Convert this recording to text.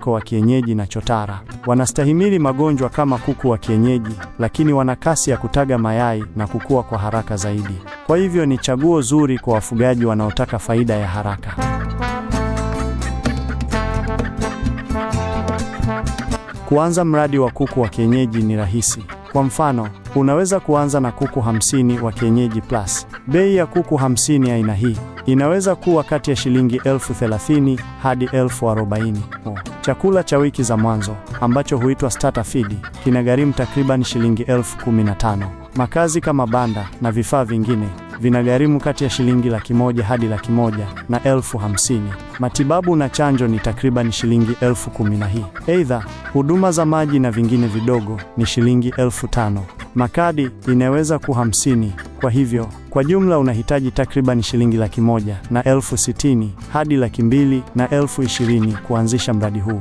wa kienyeji na chotara. Wanastahimili magonjwa kama kuku wa kienyeji, lakini wana kasi ya kutaga mayai na kukua kwa haraka zaidi. Kwa hivyo ni chaguo zuri kwa wafugaji wanaotaka faida ya haraka. Kuanza mradi wa kuku wa kienyeji ni rahisi. Kwa mfano, unaweza kuanza na kuku 50 wa kienyeji plus. Bei ya kuku 50 aina hii inaweza kuwa kati ya shilingi 30,000 hadi 40,000. Chakula cha wiki za mwanzo, ambacho huitwa starter feed, kinagharimu takriban shilingi 15,000. Makazi kama banda na vifaa vingine vinagharimu kati ya shilingi 100,000 hadi 100,000 na 50,000. Matibabu na chanjo ni takriban shilingi 10,000 hii. Aidha, huduma za maji na vingine vidogo ni shilingi 5,000. Makadi inaweza kuwa 50. Kwa hivyo, kwa jumla unahitaji takriban shilingi 100,000 na 60,000 hadi 200,000 na 20,000 kuanzisha mradi huu.